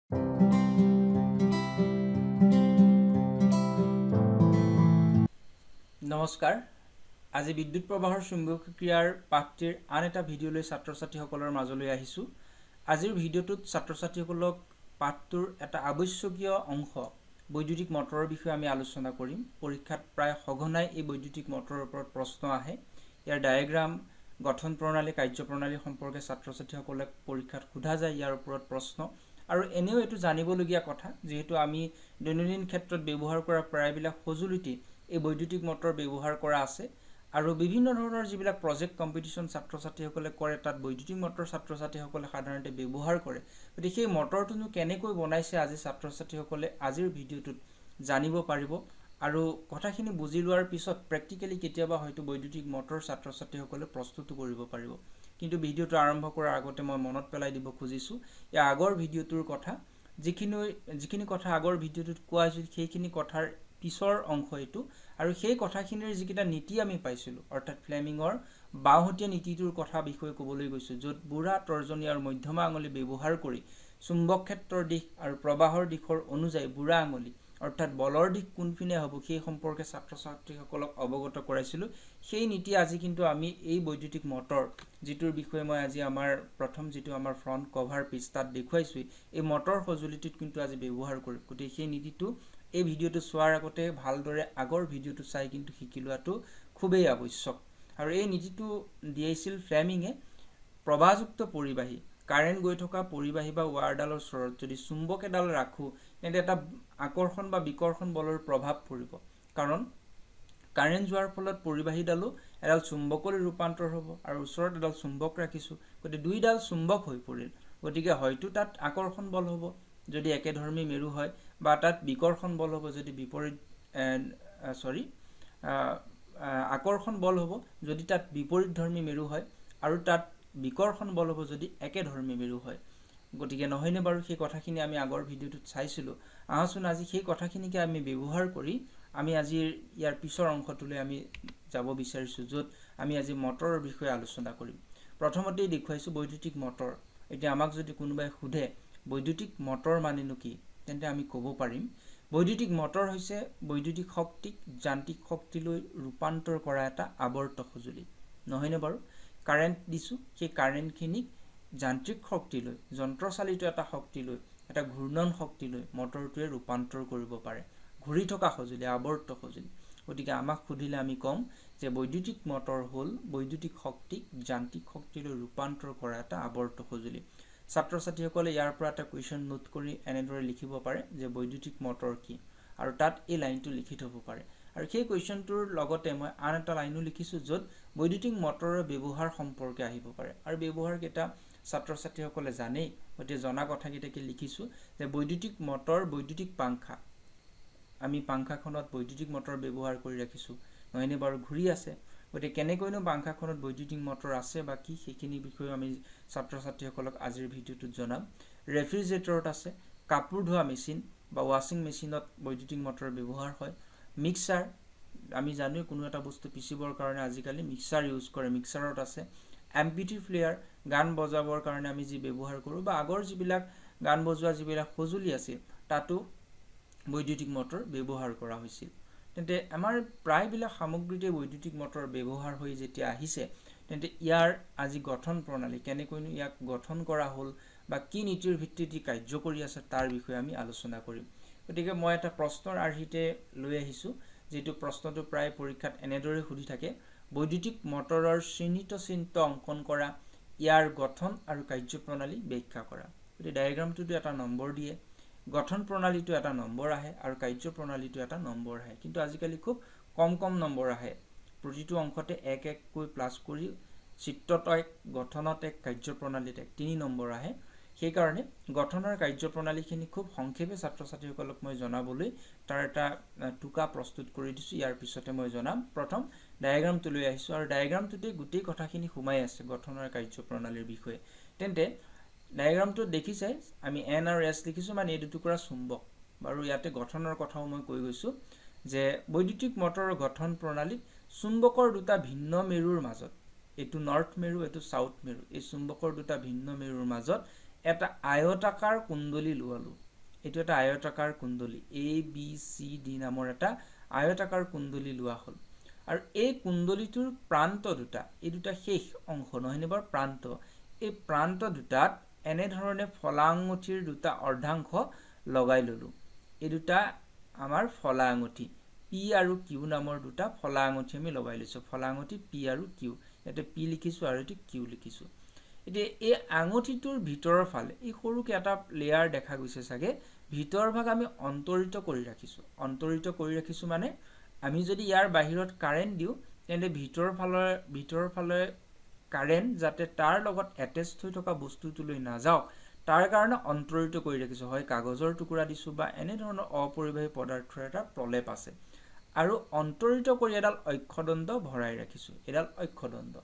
নমস্কাৰ আজি বিদ্যুৎ প্ৰবাহৰ চুম্বকীয় ক্ৰিয়াৰ পাঠটিৰ আন এটা ভিডিঅ'লৈ ছাত্ৰ-ছাত্ৰীসকলৰ মাজলৈ আহিছো। আজিৰ ভিডিঅ'টোত ছাত্ৰ-ছাত্ৰীসকলক পাঠটোৰ এটা আৱশ্যকীয় অংশ বৈদ্যুতিক মটৰৰ বিষয়ে আমি আলোচনা কৰিম। পৰীক্ষাত প্ৰায় সঘনাই এই বৈদ্যুতিক মটৰৰ ওপৰত প্ৰশ্ন আহে। ইয়াৰ ডায়াগ্ৰাম, গঠন প্ৰণালী, কাৰ্যপ্ৰণালী সম্পৰ্কে ছাত্ৰ-ছাত্ৰীসকলক পৰীক্ষাত সোধা যায় ইয়াৰ ওপৰত প্ৰশ্ন। আৰু এনেও এইটো জানিবলগীয়া কথা যেহেতু আমি দৈনন্দিন ক্ষেত্ৰত ব্যৱহাৰ কৰা প্ৰায়বিলাক সঁজুলিতে এই বৈদ্যুতিক মটৰ ব্যৱহাৰ কৰা আছে আৰু বিভিন্ন ধৰণৰ যিবিলাক প্ৰজেক্ট কম্পিটিশন ছাত্ৰ-ছাত্ৰীসকলে কৰে তাত বৈদ্যুতিক মটৰ ছাত্ৰ-ছাত্ৰীসকলে সাধাৰণতে ব্যৱহাৰ কৰে। গতিকে সেই মটৰটোনো কেনেকৈ বনাইছে আজি ছাত্ৰ-ছাত্ৰীসকলে আজিৰ ভিডিঅ'টোত জানিব পাৰিব আৰু কথাখিনি বুজি লোৱাৰ পিছত প্ৰেক্টিকেলি কেতিয়াবা হয়তো বৈদ্যুতিক মটৰ ছাত্ৰ-ছাত্ৰীসকলে প্ৰস্তুত কৰিব পাৰিব। কিন্তু ভিডিঅ'টো আৰম্ভ কৰাৰ আগতে মই মনত পেলাই দিব খুজিছো এই আগৰ ভিডিঅ'টোৰ কথা যিখিনি কথা আগৰ ভিডিঅ'টোত কোৱা হৈছিল সেইখিনি কথাৰ পিছৰ অংশ এইটো আৰু সেই কথাখিনিৰ যিকিটা নীতি আমি পাইছিলো অৰ্থাৎ ফ্লেমিঙৰ বাওহতীয়া নীতিটোৰ কথা বিষয়ে ক'বলৈ গৈছো য'ত বুঢ়া তৰ্জনী আৰু মধ্যমা আঙুলি ব্যৱহাৰ কৰি চুম্বক ক্ষেত্ৰৰ দিশ আৰু প্ৰবাহৰ দিশৰ অনুযায়ী বুঢ়া আঙুলি অৰ্থাৎ বলৰ দিশ কোনপিনে হ'ব সেই সম্পৰ্কে ছাত্ৰ-ছাত্ৰীসকলক অৱগত কৰাইছিলো। সেই নীতি আজি কিন্তু আমি এই বৈদ্যুতিক মটৰ যিটোৰ বিষয়ে মই আজি আমাৰ প্ৰথম যিটো আমাৰ ফ্ৰন্ট কভাৰ পৃষ্ঠাত দেখুৱাইছো এই মটৰ সঁজুলিটোত কিন্তু আজি ব্যৱহাৰ কৰিম। গতিকে সেই নীতিটো এই ভিডিঅ'টো চোৱাৰ আগতে ভালদৰে আগৰ ভিডিঅ'টো চাই কিন্তু শিকি লোৱাটো খুবেই আৱশ্যক। আৰু এই নীতিটো দিয়েছিল ফ্লেমিঙে প্ৰবাহযুক্ত পৰিবাহী কাৰেন্ট গৈ থকা পৰিবাহী বা ৱাৰডালৰ ওচৰত যদি চুম্বক এডাল ৰাখো তেন্তে এটা আকৰ্ষণ বা বিকৰ্ষণ বলৰ প্ৰভাৱ পৰিব কাৰণ কাৰেন্ট যোৱাৰ ফলত পৰিবাহীডালো এডাল চুম্বকলৈ ৰূপান্তৰ হ'ব আৰু ওচৰত এডাল চুম্বক ৰাখিছো গতিকে দুইডাল চুম্বক হৈ পৰিল। গতিকে হয়তো তাত আকৰ্ষণ বল হ'ব যদি একেধৰ্মী মেৰু হয় বা তাত বিকৰ্ষণ বল হ'ব যদি বিপৰীত আকৰ্ষণ বল হ'ব যদি তাত বিপৰীতধৰ্মী মেৰু হয় আৰু তাত বিকৰ্ষণ বল হ'ব যদি একেধৰ্মী মেৰু হয়। গতিকে নহয়নে বাৰু সেই কথাখিনি আমি আগৰ ভিডিঅ'টোত চাইছিলো। আহচোন আজি সেই কথাখিনিকে আমি ব্যৱহাৰ কৰি আমি আজিৰ ইয়াৰ পিছৰ অংশটোলৈ আমি যাব বিচাৰিছো য'ত আমি আজি মটৰৰ বিষয়ে আলোচনা কৰিম। প্ৰথমতেই দেখুৱাইছো বৈদ্যুতিক মটৰ। এতিয়া আমাক যদি কোনোবাই সোধে বৈদ্যুতিক মটৰ মানেনো কি তেন্তে আমি ক'ব পাৰিম বৈদ্যুতিক মটৰ হৈছে বৈদ্যুতিক শক্তিক যান্ত্ৰিক শক্তিলৈ ৰূপান্তৰ কৰা এটা আৱৰ্ত সঁজুলি। নহয়নে বাৰু? কাৰেন্ট দিছো সেই কাৰেন্টখিনিক যান্ত্ৰিক শক্তিলৈ যন্ত্ৰচালিত এটা শক্তিলৈ এটা ঘূৰ্ণন শক্তিলৈ মটৰটোৱে ৰূপান্তৰ কৰিব পাৰে। ঘূৰি থকা সঁজুলি আৱৰ্ত সঁজুলি। গতিকে আমাক সুধিলে আমি ক'ম যে বৈদ্যুতিক মটৰ হ'ল বৈদ্যুতিক শক্তিক যান্ত্ৰিক শক্তিলৈ ৰূপান্তৰ কৰা এটা আৱৰ্ত সঁজুলি। ছাত্ৰ-ছাত্ৰীসকলে ইয়াৰ পৰা এটা কুৱেশ্যন নোট কৰি এনেদৰে লিখিব পাৰে যে বৈদ্যুতিক মটৰ কি আৰু তাত এই লাইনটো লিখি থব পাৰে আৰু সেই কুৱেশ্যনটোৰ লগতে মই আন এটা লাইনো লিখিছো য'ত বৈদ্যুতিক মটৰৰ ব্যৱহাৰ সম্পৰ্কে আহিব পাৰে আৰু ব্যৱহাৰ কেইটা ছাত্ৰ-ছাত্ৰীসকলে জানেই গতিকে জনা কথাকেইটাকে লিখিছো যে বৈদ্যুতিক মটৰ বৈদ্যুতিক পাংখা আমি পাংখাখনত বৈদ্যুতিক মটৰ ব্যৱহাৰ কৰি ৰাখিছো নহয়নে বাৰু ঘূৰি আছে। গতিকে কেনেকৈনো পাংখাখনত বৈদ্যুতিক মটৰ আছে বা কি সেইখিনি বিষয়ে আমি ছাত্ৰ-ছাত্ৰীসকলক আজিৰ ভিডিঅ'টোত জনাম। ৰেফ্ৰিজাৰেটৰত আছে কাপোৰ ধোৱা মেচিন বা ৱাশ্বিং মেচিনত বৈদ্যুতিক মটৰ ব্যৱহাৰ হয়। মিক্সাৰ আমি জানো কোনো এটা বস্তু পিচিবৰ কাৰণে আজিকালি মিক্সাৰ ইউজ কৰে মিক্সাৰত আছে। MP3 প্লেয়াৰ গান বজাবৰ কাৰণে আমি যি ব্যৱহাৰ কৰো বা আগৰ যিবিলাক গান বজোৱা যিবিলাক সঁজুলি আছিল তাতো বৈদ্যুতিক মটৰ ব্যৱহাৰ কৰা হৈছিল। তেন্তে আমাৰ প্ৰায়বিলাক সামগ্ৰীতে বৈদ্যুতিক মটৰ ব্যৱহাৰ হৈ যেতিয়া আহিছে তেন্তে ইয়াৰ আজি গঠন প্ৰণালী কেনেকৈনো ইয়াক গঠন কৰা হ'ল বা কি নীতিৰ ভিত্তিত ই কাৰ্য কৰি আছে তাৰ বিষয়ে আমি আলোচনা কৰিম। গতিকে মই এটা প্ৰশ্নৰ আৰ্হিতে লৈ আহিছো যেটো প্ৰশ্নটো প্ৰায় পৰীক্ষাত এনেদৰে সুধি থাকে বৈদ্যুতিক মটৰৰ চিহ্নিত অংকন কৰা ইয়াৰ গঠন আৰু কাৰ্যপ্ৰণালী ব্যাখ্যা কৰা। গতিকে ডায়াগ্ৰামটোতো এটা নম্বৰ দিয়ে গঠন প্ৰণালীটো এটা নম্বৰ আহে আৰু কাৰ্যপ্ৰণালীটো এটা নম্বৰ আহে কিন্তু আজিকালি খুব কম নম্বৰ আহে প্ৰতিটো অংশতে এক কৈ প্লাস কৰি চিত্ৰত এক গঠনত এক কাৰ্যপ্ৰণালীত এক 3 নম্বৰ আহে। সেই কাৰণে গঠনৰ কাৰ্যপ্ৰণালীখিনি খুব সংক্ষেপে ছাত্ৰ-ছাত্ৰীসকলক মই জনাবলৈ তাৰ এটা টুকা প্ৰস্তুত কৰি দিছো। ইয়াৰ পিছতে মই জনাম প্ৰথম ডায়াগ্ৰামটো লৈ আহিছো আৰু ডায়াগ্ৰামটোতে গোটেই কথাখিনি সোমাই আছে গঠনৰ কাৰ্যপ্ৰণালীৰ বিষয়ে। তেন্তে ডায়াগ্ৰামটো দেখিছে আমি N আৰু S লিখিছো মানে এই দুটুকুৰা চুম্বক বাৰু ইয়াতে গঠনৰ কথাও মই কৈ গৈছো যে বৈদ্যুতিক মটৰৰ গঠন প্ৰণালীত চুম্বকৰ দুটা ভিন্ন মেৰুৰ মাজত এইটো নৰ্থ মেৰু এইটো সাউথ মেৰু এই চুম্বকৰ দুটা ভিন্ন মেৰুৰ মাজত এটা আয়তাকাৰ কুণ্ডলী লোৱালো এটো এটা আয়তাকাৰ কুণ্ডলী A B C D নামৰ এটা আয়তাকাৰ কুণ্ডলী লোৱা হল আৰু এই কুণ্ডলীটোৰ প্ৰান্ত দুটা এই দুটা শেষ অংশ নহয়নে বৰ প্ৰান্ত এই প্ৰান্ত দুটাত এনে ধৰণে ফলা আঙুঠিৰ দুটা অৰ্ধাংশ লগাই ললো এই দুটা আমাৰ ফলা আঙুঠি P আৰু Q নামৰ দুটা ফলা আঙুঠি আমি লগাই লৈছো ফলা আঙুঠি P আৰু Q এতে P লিখিছো আৰু এতে Q লিখিছো এতে এই আঙুঠিটোৰ ভিতৰৰ ফালে এই সৰুকে এটা লেয়াৰ দেখা গৈছে সাগে ভিতৰ ভাগ আমি অন্তৰিত কৰি ৰাখিছো মানে আমি যদি ইয়াৰ বাহিৰত কাৰেন্ট দিও তেনে ভিতৰ ফালে কাৰেন্ট যাতে তাৰ লগত এটেচড হৈ থকা বস্তুটোলৈ না যাওক তাৰ কাৰণে অন্তৰিত কৰি ৰাখিছো হয় কাগজৰ টুকুৰা দিছো বা এনে ধৰণৰ অপৰিবাহী পদাৰ্থৰ এটা প্ৰলেপ আছে আৰু অন্তৰিত কৰি এডাল অক্ষদণ্ড ভৰাই ৰাখিছো এডাল অক্ষদণ্ড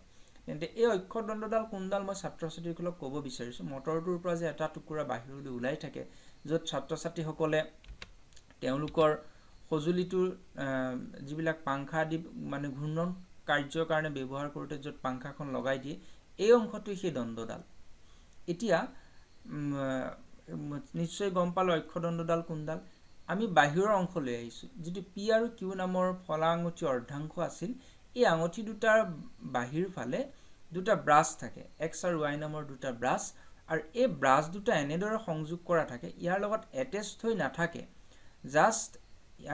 তেন্তে এই অক্ষদণ্ডডাল কোনডাল মই ছাত্ৰ-ছাত্ৰীসকলক ক'ব বিচাৰিছো মটৰটোৰ পৰা যে এটা টুকুৰা বাহিৰলৈ ওলাই থাকে য'ত ছাত্ৰ-ছাত্ৰীসকলে তেওঁলোকৰ সজুলিটোৰ যিবিলাক পাংখা দি মানে ঘূৰ্ণন কাৰ্যৰ কাৰণে ব্যৱহাৰ কৰোতে য'ত পাংখাখন লগাই দিয়ে এই অংশটো সেই দণ্ডডাল এতিয়া নিশ্চয় গম পালো অক্ষদণ্ডডাল কোনডাল আমি বাহিৰৰ অংশ লৈ আহিছো যেটো P আৰু Q নামৰ ফলা আঙুঠি অৰ্ধাংশ আছিল এই আঙুঠি দুটাৰ বাহিৰ ফালে দুটা ব্ৰাছ থাকে X আৰু Y নামৰ দুটা ব্ৰাছ আৰু এই ব্ৰাছ দুটা এনেদৰে সংযোগ কৰা থাকে ইয়াৰ লগত এটেচড হৈ নাথাকে জাস্ট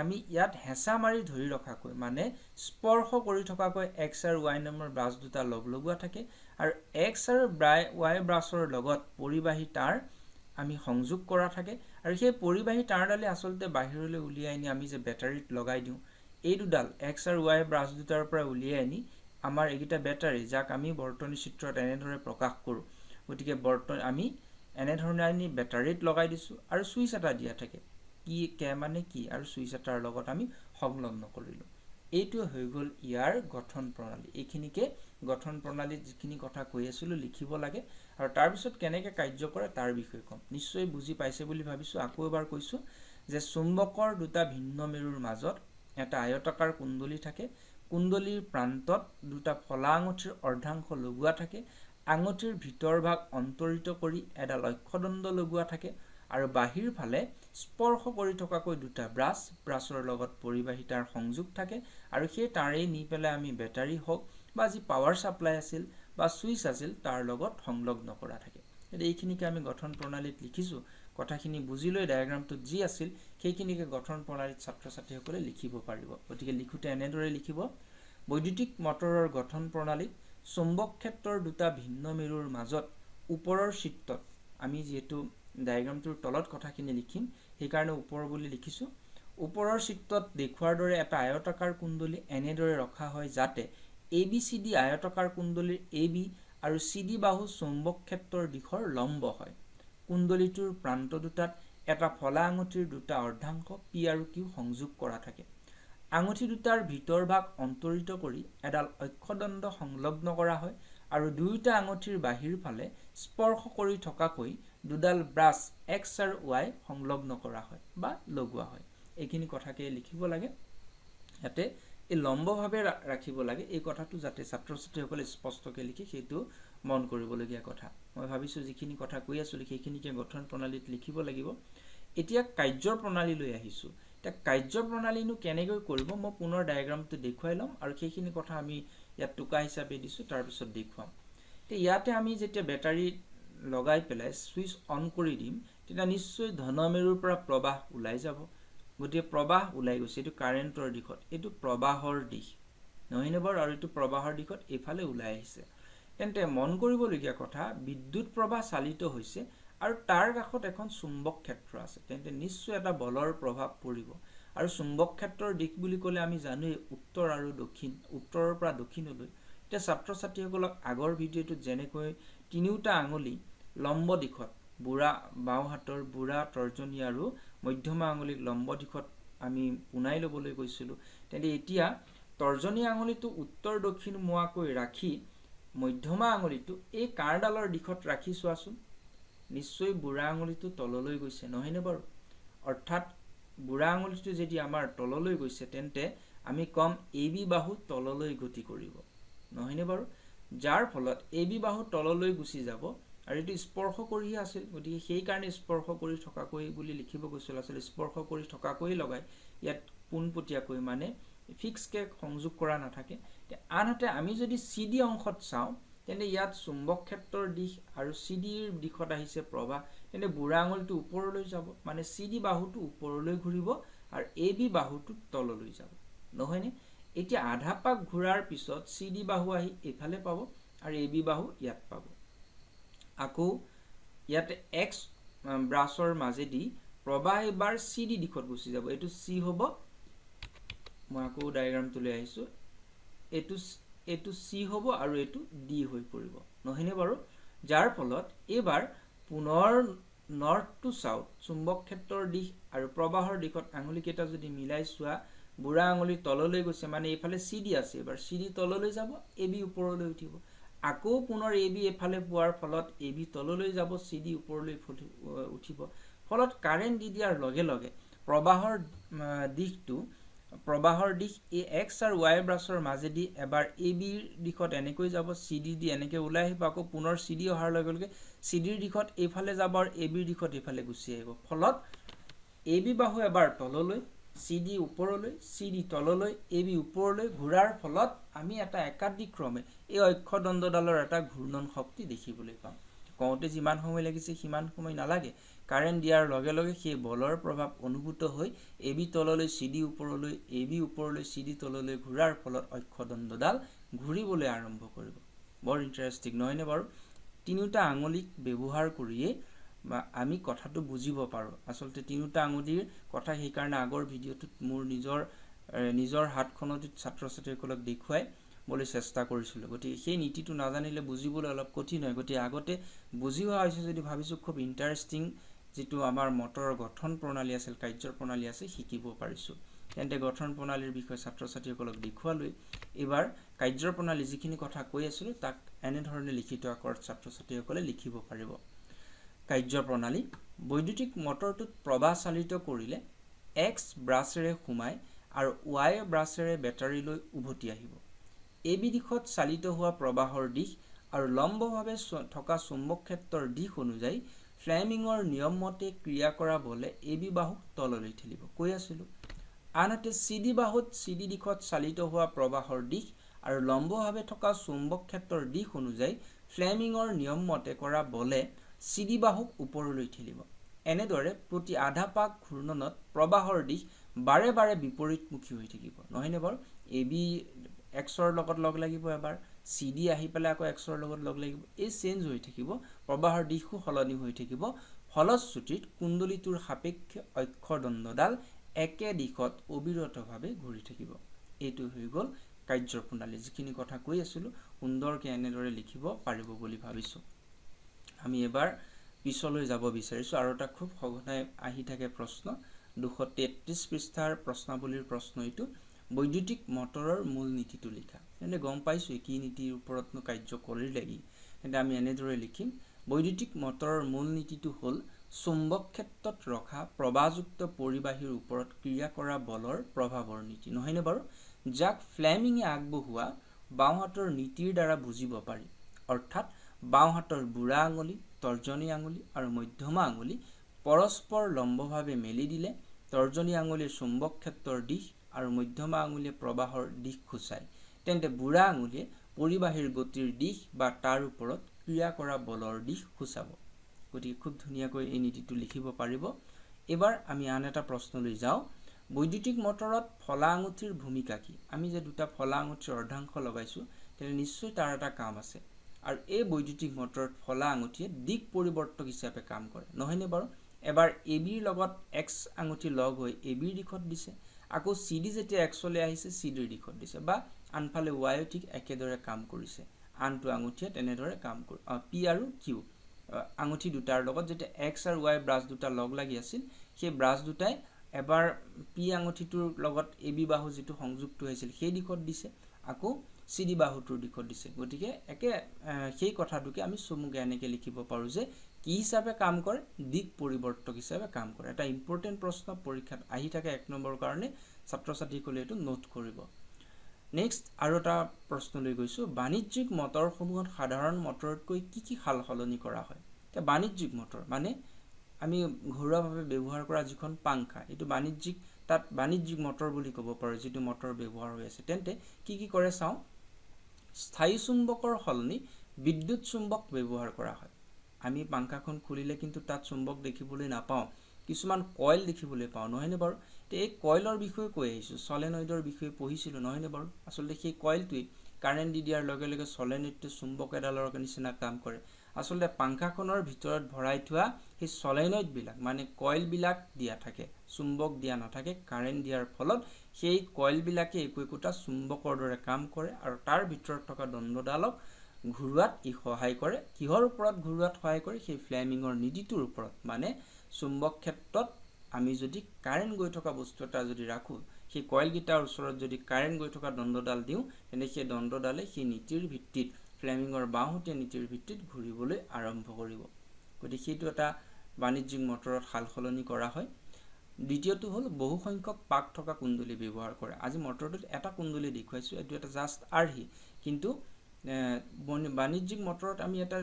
আমি ইয়াত হেঁচা মাৰি ধৰি ৰখাকৈ মানে স্পৰ্শ কৰি থকাকৈ X আৰু Y নামৰ ব্ৰাছ দুটা লগলোৱা থাকে আৰু X আৰু Y ব্ৰাছৰ লগত পৰিবাহী তাঁৰ আমি সংযোগ কৰা থাকে আৰু সেই পৰিবাহী তাঁৰডালে আসলতে বাহিৰলৈ উলিয়াই আনি আমি যে বেটাৰীত লগাই দিও এই দুডাল X আৰু Y ব্ৰাছ দুটাৰ পৰা উলিয়াই আনি আমাৰ এগিটা বেটাৰী যাক আমি বৰ্তনী চিত্ৰত এনেদৰে প্ৰকাশ কৰো গতিকে বৰ্তনী আমি এনে ধৰণে আনি বেটাৰীত লগাই দিছো আৰু সুইচ এটা দিয়া থাকে কি কে মানে কি আৰু সুইচ এটাৰ লগত আমি সংলগ্ন কৰিলো এইটো হৈ গল ইয়াৰ গঠন প্ৰণালী এইখিনিকে গঠন প্ৰণালীত যিখিনি কথা কৈ আছিল লিখিব লাগে আৰু তাৰ পিছত কেনেকৈ কাৰ্য কৰে তাৰ বিষয়ে কম নিশ্চয় বুজি পাইছে বুলি ভাবিছো আকৌ এবাৰ কৈছো যে চুম্বকৰ দুটা ভিন্ন মেৰুৰ মাজত এটা আয়তাকাৰ কুণ্ডলী থাকে কুণ্ডলীৰ প্ৰান্তত দুটা ফলা আঙুঠিৰ অৰ্ধাংশ লগোৱা থাকে আঙুঠিৰ ভিতৰ ভাগ অন্তৰিত কৰি এডাল অক্ষদণ্ড লগোৱা থাকে আৰু বাহিৰ ফালে স্পৰ্শ কৰি থকাকৈ দুটা ব্ৰাছৰ লগত পৰিবাহী তাঁৰ সংযোগ থাকে আৰু সেই তাঁৰেই নি পেলাই আমি বেটাৰী হওক বা যি পাৱাৰ সাপ্লাই আছিল বা সুইচ আছিল তাৰ লগত সংলগ্ন কৰা থাকে এইখিনিকে আমি গঠন প্ৰণালীত লিখিছো কথাখিনি বুজি লৈ ডায়াগ্ৰামটোত যি আছিল সেইখিনিকে গঠন প্ৰণালীত ছাত্ৰ-ছাত্ৰীসকলে লিখিব পাৰিব গতিকে লিখোতে এনেদৰে লিখিব বৈদ্যুতিক মটৰৰ গঠন প্ৰণালীত চুম্বক ক্ষেত্ৰৰ দুটা ভিন্ন মেৰুৰ মাজত ওপৰৰ চিত্ৰত আমি যেহেতু ডায়াগ্ৰামটোৰ তলত কথাখিনি লিখিম সেই কাৰণে ওপৰ বুলি লিখিছো ওপৰৰ চিত্ৰত দেখুৱাৰ দৰে এটা আয়তাকাৰ কুণ্ডলী এনেদৰে ৰখা হয় যাতে ABCD আয়তাকাৰ কুণ্ডলীৰ AB আৰু CD বাহু চুম্বক ক্ষেত্ৰৰ দিশৰ লম্ব হয় কুণ্ডলীটোৰ প্ৰান্ত দুটাত এটা ফলা আঙুঠিৰ দুটা অৰ্ধাংশ P আৰু Q সংযোগ কৰা থাকে আঙুঠি দুটাৰ ভিতৰ ভাগ অন্তৰিত কৰি এডাল অক্ষদণ্ড সংলগ্ন কৰা হয় আৰু দুইটা আঙুঠিৰ বাহিৰ ফালে স্পৰ্শ কৰি থকাকৈ দুডাল ব্ৰাছ X আৰু Y সংলগ্ন কৰা হয় বা লগোৱা হয় এইখিনি কথাকে লিখিব লাগে ইয়াতে এই লম্বভাৱে ৰাখিব লাগে এই কথাটো যাতে ছাত্ৰ-ছাত্ৰীসকলে স্পষ্টকৈ লিখি সেইটো মন কৰিবলগীয়া কথা মই ভাবিছো যিখিনি কথা কৈ আছো সেইখিনিকে গঠন প্ৰণালীত লিখিব লাগিব এতিয়া কাৰ্যৰ প্ৰণালী লৈ আহিছো এটা কাৰ্য প্ৰণালীনো কেনেকৈ কৰিব মই পুনৰ ডায়াগ্ৰামটো দেখুৱাই লম আৰু সেইখিনি কথা আমি ইয়াত টুকা হিচাপে দিছো তাৰ পিছত দেখুৱাম তে ইয়াতে আমি যেতিয়া বেটাৰী লগাই পেলাই সুইচ অন কৰি দিম তেতিয়া নিশ্চয় ধনমেৰুৰ পৰা প্ৰবাহ ওলাই যাব গতিকে প্ৰবাহ ওলাই গৈছে এটো কাৰেন্টৰ দিশত এটো প্ৰবাহৰ দিশ নহয়নে বাৰু আৰু এটো প্ৰবাহৰ দিশত এফালে ওলাই আহিছে তেন্তে মন কৰিবলগীয়া কথা বিদ্যুৎ প্ৰবাহ চালিত হৈছে আৰু তাৰ কাষত এখন চুম্বক ক্ষেত্ৰ আছে তেন্তে নিশ্চয় এটা বলৰ প্ৰভাৱ পৰিব আৰু চুম্বক ক্ষেত্ৰৰ দিশ বুলি ক'লে আমি জানো উত্তৰ আৰু দক্ষিণ উত্তৰৰ পৰা দক্ষিণলৈ এটা ছাত্ৰ-ছাত্ৰীসকলক আগৰ ভিডিঅ'টোত যেনেকৈ তিনিটা আঙুলি লম্ব দিশত বুঢ়া বাও হাতৰ বুঢ়া তৰ্জনী আৰু মধ্যমা আঙুলিক লম্ব দিশত আমি পুনাই লবলৈ কৈছিলো তেন্তে এতিয়া তৰ্জনী আঙুলিটো উত্তৰ দক্ষিণ মুৱাকৈ ৰাখি মধ্যমা আঙুলিটো এই কাঁড়ডালৰ দিশত ৰাখি চোৱাচোন নিশ্চয় বুঢ়া আঙুলিটো তললৈ গৈছে নহয়নে বাৰু অৰ্থাৎ বুঢ়া আঙুলিটো যদি আমাৰ তললৈ গৈছে তেন্তে আমি কম AB বাহু তললৈ গতি কৰিব নহয়নে বাৰু যাৰ ফলত AB বাহু তললৈ গুচি যাব আৰু এইটো স্পৰ্শ কৰিহে আছিল গতিকে সেই কাৰণে স্পৰ্শ কৰি থকাকৈ বুলি লিখিব গৈছিল আচলতে স্পৰ্শ কৰি থকাকৈ লগাই ইয়াত পোনপটীয়াকৈ মানে ফিক্সকে সংযোগ কৰা নাথাকে আনহাতে আমি যদি CD অংশত চাওঁ তেনে ইয়াত চুম্বক ক্ষেত্ৰৰ দিশ আৰু CDৰ দিশত আহিছে প্ৰবাহ তেনে বুঢ়া আঙুলিটো ওপৰলৈ যাব মানে CD বাহুটো ওপৰলৈ ঘূৰিব আৰু AB বাহুটো তললৈ যাব নহয়নে এতিয়া আধা পাক ঘূৰাৰ পিছত CD বাহু আহি এফালে পাব আৰু AB বাহু ইয়াত পাব আকৌ ইয়াতে X ব্ৰাছৰ মাজেদি প্ৰবাহ এবাৰ CD দিশত গুচি যাব এইটো C হ'ব মই আকৌ ডায়াগ্ৰামটো লৈ আহিছো এইটো C হ'ব আৰু এইটো D হৈ পৰিব নহয়নে বাৰু যাৰ ফলত এবাৰ পুনৰ নৰ্থ টু সাউথ চুম্বক ক্ষেত্ৰৰ দিশ আৰু প্ৰবাহৰ দিশত আঙুলি কেইটা যদি মিলাই চোৱা বুঢ়া আঙুলি তললৈ গৈছে মানে এফালে CD আছে এবাৰ CD তললৈ যাব AB ওপৰলৈ উঠিব আকৌ পুনৰ AB এফালে পোৱাৰ ফলত AB তললৈ যাব CD ওপৰলৈ উঠিব ফলত কাৰেন্ট দি দিয়াৰ লগে লগে প্ৰবাহৰ দিশ এই X আৰু Y ব্ৰাছৰ মাজেদি এবাৰ AB দিশত এনেকৈ যাব CD দি এনেকৈ ওলাই আহিব আকৌ পুনৰ CD অহাৰ লগে লগে CDৰ দিশত এইফালে যাব আৰু ABৰ দিশত এইফালে গুচি আহিব ফলত AB বাহু এবাৰ তললৈ CD ওপৰলৈ CD তললৈ AB ওপৰলৈ ঘূৰাৰ ফলত আমি এটা একাধিক্ৰমে এই অক্ষদণ্ডডালৰ এটা ঘূৰ্ণন শক্তি দেখিবলৈ পাম কওঁতে যিমান সময় লাগিছে সিমান সময় নালাগে কাৰেন্ট দিয়াৰ লগে লগে সেই বলৰ প্ৰভাৱ অনুভূত হৈ AB তললৈ CD ওপৰলৈ AB ওপৰলৈ CD তললৈ ঘূৰাৰ ফলত অক্ষদণ্ডডাল ঘূৰিবলৈ আৰম্ভ কৰিব বৰ ইন্টাৰেষ্টিং নহয়নে বাৰু তিনিটা আঙুলিক ব্যৱহাৰ কৰিয়ে আমি কথাটো বুজিব পাৰো আসলতে তিনিটা আঙুলিৰ কথা সেই কাৰণে আগৰ ভিডিঅটোত মোৰ নিজৰ হাতখনত ছাত্ৰ-ছাত্ৰীসকলক দেখুৱাই বলে চেষ্টা কৰিছিল গতি সেই নীতিটো নাজানিলে বুজিবলৈ অলপ কঠিন হয় গতি আগতে বুজি হোৱা হৈছে যদি ভাবিছো খুব ইন্টাৰেষ্টিং যেটো আমাৰ মটৰৰ গঠন প্ৰণালী আছিল কাৰ্যৰ প্ৰণালী আছে শিকিব পাৰিছো তেন্তে গঠন প্ৰণালীৰ বিষয়ে ছাত্ৰ-ছাত্ৰীসকলক দেখুৱালৈ এবাৰ কাৰ্যৰ প্ৰণালী যিখিনি কথা কৈ আছিল তাক এনে ধৰণে লিখিত আকাৰত ছাত্ৰ-ছাত্ৰীসকলে লিখিব পাৰিব কাৰ্যৰ প্ৰণালী বৈদ্যুতিক মটৰটোত প্ৰবাহ চালিত কৰিলে X ব্ৰাছেৰে সোমাই আৰু Y ব্ৰাছেৰে বেটাৰীলৈ উভতি আহিব AB দিশত চালিত হোৱা প্ৰবাহৰ দিশ আৰু লম্বভাৱে থকা চুম্বক ক্ষেত্ৰৰ দিশ অনুযায়ী ফ্লেমিঙৰ নিয়ম মতে ক্ৰিয়া কৰা বলে AB বাহুক তললৈ ঠেলিব কৈ আছিল আনহাতে CD বাহুত CD দিশত চালিত হোৱা প্ৰবাহৰ দিশ আৰু লম্বভাৱে থকা চুম্বক ক্ষেত্ৰৰ দিশ অনুযায়ী ফ্লেমিঙৰ নিয়ম মতে কৰা বলে CD বাহুক ওপৰলৈ ঠেলিব এনেদৰে প্ৰতি আধা পাক ঘূৰ্ণনত প্ৰবাহৰ দিশ বাৰে বাৰে বিপৰীতমুখী হৈ থাকিব নহয়নে বাৰু AB Xৰ লগত লগ লাগিব এবাৰ CD আহি পেলাই আকৌ Xৰ লগত লগ লাগিব এই চেঞ্জ হৈ থাকিব প্ৰবাহৰ দিশও সলনি হৈ থাকিব ফলশ্ৰুতিত কুণ্ডলীটোৰ সাপেক্ষে অক্ষদণ্ডডাল একে দিশত অবিৰতভাৱে ঘূৰি থাকিব এইটো হৈ গল কাৰ্যৰ প্ৰণালী যিখিনি কথা কৈ আছিল সুন্দৰকৈ এনেদৰে লিখিব পাৰিব বুলি ভাবিছো আমি এবাৰ পিছলৈ যাব বিচাৰিছো আৰু এটা খুব সঘনাই আহি থাকে প্ৰশ্ন 233 পৃষ্ঠাৰ প্ৰশ্নাৱলীৰ প্ৰশ্ন এইটো বৈদ্যুতিক মটৰৰ মূল নীতিটো লিখা এনে গম পাইছো কি নীতিৰ ওপৰতনো কাৰ্য কৰি লাগি এনে আমি এনেদৰে লিখিম বৈদ্যুতিক মটৰৰ মূল নীতিটো হ'ল চুম্বক ক্ষেত্ৰত ৰখা প্ৰবাহযুক্ত পৰিবাহীৰ ওপৰত ক্ৰিয়া কৰা বলৰ প্ৰভাৱৰ নীতি নহয়নে বাৰু যাক ফ্লেমিঙে আগবঢ়োৱা বাওঁহাতৰ নীতিৰ দ্বাৰা বুজিব পাৰি অৰ্থাৎ বাওঁহাতৰ বুঢ়া আঙুলি তৰ্জনী আঙুলি আৰু মধ্যমা আঙুলি পৰস্পৰ লম্বভাৱে মেলি দিলে তৰ্জনী আঙুলিৰ চুম্বক ক্ষেত্ৰৰ দিশ আৰু মধ্যমা আঙুলিয়ে প্ৰবাহৰ দিশ খুচায় তেন্তে বুঢ়া আঙুলিয়ে পৰিবাহীৰ গতিৰ দিশ বা তাৰ ওপৰত ক্ৰিয়া কৰা বলৰ দিশ খুচাব গতিকে খুব ধুনীয়াকৈ এই নীতিটো লিখিব পাৰিব এবাৰ আমি আন এটা প্ৰশ্নলৈ যাওঁ বৈদ্যুতিক মটৰত ফলা আঙুঠিৰ ভূমিকা কি আমি যে দুটা ফলা আঙুঠিৰ অৰ্ধাংশ লগাইছো তেনে নিশ্চয় তাৰ এটা কাম আছে আৰু এই বৈদ্যুতিক মটৰত ফলা আঙুঠিয়ে দিক পৰিৱৰ্তক হিচাপে কাম কৰে নহয়নে বাৰু এবাৰ ABৰ লগত X আঙুঠি লগ হৈ ABৰ দিশত দিছে আকৌ CD যেতিয়া X লৈ আহিছে CDৰ দিশত দিছে বা আনফালে Y ঠিক একেদৰে কাম কৰিছে আনটো আঙুঠিয়ে তেনেদৰে কাম কৰে P আৰু Q আঙুঠি দুটাৰ লগত যেতিয়া X আৰু Y ব্ৰাছ দুটা লগ লাগি আছিল সেই ব্ৰাছ দুটাই এবাৰ P আঙুঠিটোৰ লগত AB বাহু যেটো সংযুক্ত হৈছিল সেই দিশত দিছে আকৌ CD বাহুটোৰ দিশত দিছে গতিকে একে সেই কথাটোকে আমি চমুকে এনেকে লিখিব পাৰো যে কি হিচাপে কাম কৰে দিক পৰিৱৰ্তক হিচাপে কাম কৰে এটা ইম্পৰ্টেন্ট প্ৰশ্ন পৰীক্ষাত আহি থাকে 1 নম্বৰৰ কাৰণে ছাত্ৰ-ছাত্ৰীসকলে এটো নোট কৰিব নেক্সট আৰু এটা প্ৰশ্নলৈ গৈছোঁ, বাণিজ্যিক মটৰসমূহত সাধাৰণ মটৰতকৈ কি সাল সলনি কৰা হয়? এতিয়া বাণিজ্যিক মটৰ মানে আমি ঘৰুৱাভাৱে ব্যৱহাৰ কৰা যিখন পাংখা, এইটো তাত বাণিজ্যিক মটৰ বুলি ক'ব পাৰোঁ যিটো মটৰ ব্যৱহাৰ হৈ আছে। তেন্তে কি কৰে চাওঁ, স্থায়ী চুম্বকৰ সলনি বিদ্যুৎ চুম্বক ব্যৱহাৰ কৰা হয়। আমি পাংখাখন খুলিলে কিন্তু তাত চুম্বক দেখিবলৈ নাপাওঁ, কিছুমান কইল দেখিবলৈ পাওঁ, নহয়নে বাৰু? এই কইলৰ বিষয়ে কৈ আহিছোঁ, চলেনইডৰ বিষয়ে পঢ়িছিলোঁ, নহয়নে বাৰু? আচলতে সেই কইলটোৱে কাৰেণ্ট দি দিয়াৰ লগে লগে চলেনইডটো চুম্বক এডালৰ নিচিনা কাম কৰে। আচলতে পাংখাখনৰ ভিতৰত ভৰাই থোৱা সেই চলেনইডবিলাক মানে কইলবিলাক দিয়া থাকে, চুম্বক দিয়া নাথাকে। কাৰেণ্ট দিয়াৰ ফলত সেই কইলবিলাকে একোটা চুম্বকৰ দৰে কাম কৰে আৰু তাৰ ভিতৰত থকা দণ্ডডালক ঘূৰোৱাত ই সহায় কৰে। কিহৰ ওপৰত ঘূৰোৱাত সহায় কৰে? সেই ফ্লেমিঙৰ নীতিটোৰ ওপৰত। মানে চুম্বক ক্ষেত্ৰত আমি যদি কাৰেণ্ট গৈ থকা বস্তু এটা যদি ৰাখোঁ, সেই কইলকেইটাৰ ওচৰত যদি কাৰেণ্ট গৈ থকা দণ্ডডাল দিওঁ, তেন্তে সেই দণ্ডডালে সেই নীতিৰ ভিত্তিত, ফ্লেমিঙৰ বাওঁহতীয়া নীতিৰ ভিত্তিত ঘূৰিবলৈ আৰম্ভ কৰিব। গতিকে সেইটো এটা বাণিজ্যিক মটৰত সাল সলনি কৰা হয়। দ্বিতীয়টো হ'ল বহু সংখ্যক পাক থকা কুণ্ডলী ব্যৱহাৰ কৰে। আজি মটৰটোত এটা কুণ্ডলী দেখুৱাইছোঁ, এইটো এটা জাষ্ট আৰ্হি, কিন্তু বাণিজ্যিক মটৰত আমি এটা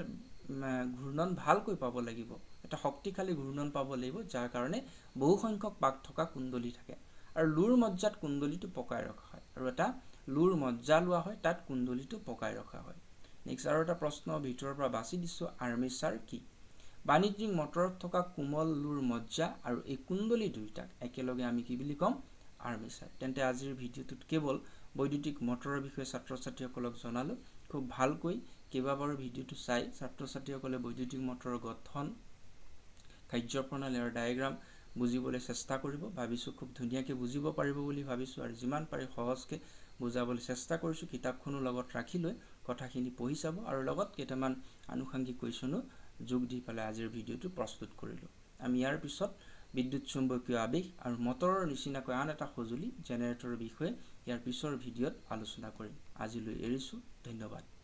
ঘূৰ্ণন ভালকৈ পাব লাগিব, এটা শক্তিশালী ঘূৰ্ণন পাব লাগিব, যাৰ কাৰণে বহু সংখ্যক পাক থকা কুণ্ডলী থাকে। আৰু লুৰ মজ্জাত কুণ্ডলীটো পকাই ৰখা হয়, আৰু এটা লুৰ মজ্জা লোৱা হয়, তাত কুণ্ডলীটো পকাই ৰখা হয়। নেক্সট আৰু এটা প্ৰশ্ন ভিতৰৰ পৰা বাছি দিছোঁ, আৰ্মেচাৰ কি? বাণিজ্যিক মটৰত থকা কোমল লুৰ মজ্জা আৰু এই কুণ্ডলী দুয়োটাক একেলগে আমি কি বুলি ক'ম? আৰ্মেচাৰ। তেন্তে আজিৰ ভিডিঅ'টোত কেৱল বৈদ্যুতিক মটৰৰ বিষয়ে ছাত্ৰ ছাত্ৰীসকলক জনালোঁ। খুব ভালকৈ কেইবাবাৰো ভিডিঅ'টো চাই ছাত্ৰ ছাত্ৰীসকলে বৈদ্যুতিক মটৰৰ গঠন, কাৰ্যপ্ৰণালী আৰু ডায়েগ্ৰাম বুজিবলৈ চেষ্টা কৰিব। ভাবিছোঁ খুব ধুনীয়াকৈ বুজিব পাৰিব বুলি ভাবিছোঁ, আৰু যিমান পাৰি সহজকৈ বুজাবলৈ চেষ্টা কৰিছোঁ। কিতাপখনো লগত ৰাখি লৈ কথাখিনি পঢ়ি চাব, আৰু লগত কেইটামান আনুষংগিক কুৱেশ্যনো যোগ দি পেলাই আজিৰ ভিডিঅ'টো প্ৰস্তুত কৰিলোঁ। আমি ইয়াৰ পিছত বিদ্যুৎ চুম্বকীয় আবেশ আৰু মটৰৰ নিচিনাকৈ আন এটা সঁজুলি জেনেৰেটৰৰ বিষয়ে ইয়াৰ পিছৰ ভিডিঅ'ত আলোচনা কৰিম। আজিলৈ এৰিছোঁ, ধন্যবাদ।